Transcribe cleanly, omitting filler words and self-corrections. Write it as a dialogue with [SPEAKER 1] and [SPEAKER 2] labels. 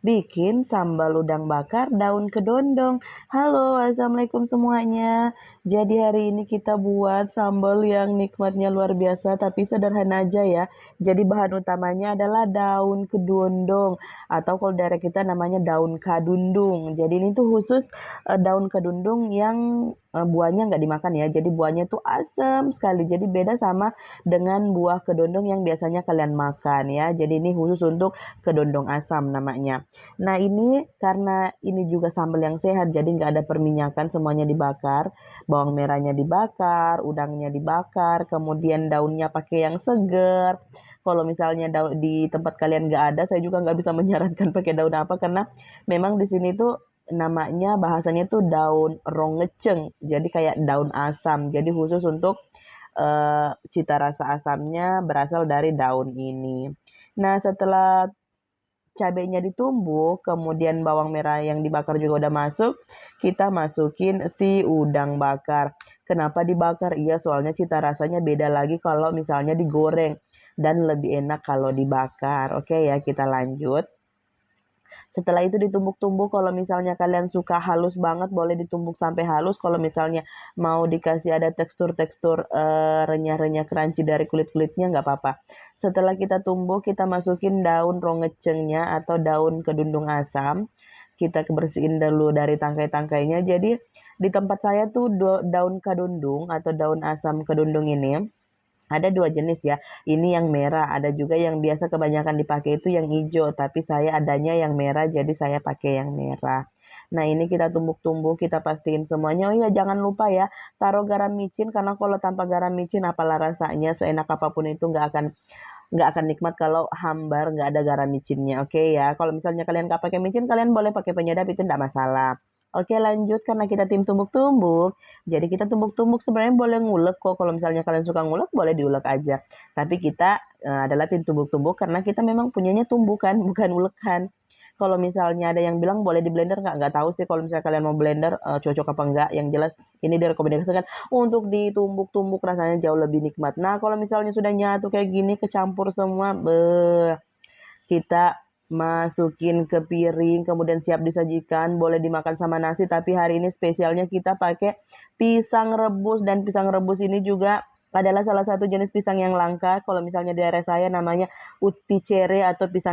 [SPEAKER 1] bikin sambal udang bakar daun kedondong. Halo, assalamualaikum semuanya. Jadi hari ini kita buat sambal yang nikmatnya luar biasa tapi sederhana aja ya. Jadi bahan utamanya adalah daun kedondong atau kalau daerah kita namanya daun kadundung. Jadi ini tuh khusus daun kedundung yang buahnya nggak dimakan ya. Jadi buahnya tuh asam sekali. Jadi beda sama dengan buah kedondong yang biasanya kalian makan ya. Jadi ini khusus untuk kedondong asam namanya. Nah ini karena ini juga sambal yang sehat, jadi nggak ada perminyakan, semuanya dibakar. Bawang merahnya dibakar, udangnya dibakar, kemudian daunnya pakai yang seger. Kalau misalnya di tempat kalian nggak ada, saya juga nggak bisa menyarankan pakai daun apa, karena memang di sini tuh namanya bahasanya tuh daun rongeceng, jadi kayak daun asam. Jadi khusus untuk cita rasa asamnya berasal dari daun ini. Nah setelah cabenya ditumbuk, kemudian bawang merah yang dibakar juga udah masuk, kita masukin si udang bakar. Kenapa dibakar? Iya, soalnya cita rasanya beda lagi kalau misalnya digoreng dan lebih enak kalau dibakar. Oke ya, kita lanjut. Setelah itu ditumbuk-tumbuk, kalau misalnya kalian suka halus banget boleh ditumbuk sampai halus. Kalau misalnya mau dikasih ada tekstur-tekstur renyah-renyah crunchy dari kulit-kulitnya nggak apa-apa. Setelah kita tumbuk, kita masukin daun rongecengnya atau daun kedundung asam. Kita bersihin dulu dari tangkai-tangkainya. Jadi di tempat saya tuh daun kadundung atau daun asam kedundung ini ada dua jenis ya, ini yang merah, ada juga yang biasa kebanyakan dipakai itu yang hijau, tapi saya adanya yang merah, jadi saya pakai yang merah. Nah ini kita tumbuk-tumbuk, kita pastiin semuanya. Oh iya jangan lupa ya, taruh garam micin, karena kalau tanpa garam micin apalah rasanya, seenak apapun itu nggak akan nikmat kalau hambar nggak ada garam micinnya. Oke ya, kalau misalnya kalian nggak pakai micin, kalian boleh pakai penyedap, itu nggak masalah. Oke lanjut, karena kita tim tumbuk-tumbuk, jadi kita tumbuk-tumbuk sebenarnya boleh ngulek kok. Kalau misalnya kalian suka ngulek, boleh diulek aja. Tapi kita adalah tim tumbuk-tumbuk karena kita memang punyanya tumbukan, bukan ulekan. Kalau misalnya ada yang bilang boleh di blender, nggak tahu sih kalau misalnya kalian mau blender cocok apa enggak. Yang jelas ini direkomendasikan untuk ditumbuk-tumbuk, rasanya jauh lebih nikmat. Nah kalau misalnya sudah nyatu kayak gini, kecampur semua, kita masukin ke piring, kemudian siap disajikan. Boleh dimakan sama nasi, tapi hari ini spesialnya kita pakai pisang rebus. Dan pisang rebus ini juga adalah salah satu jenis pisang yang langka. Kalau misalnya di daerah saya namanya uti cere atau pisang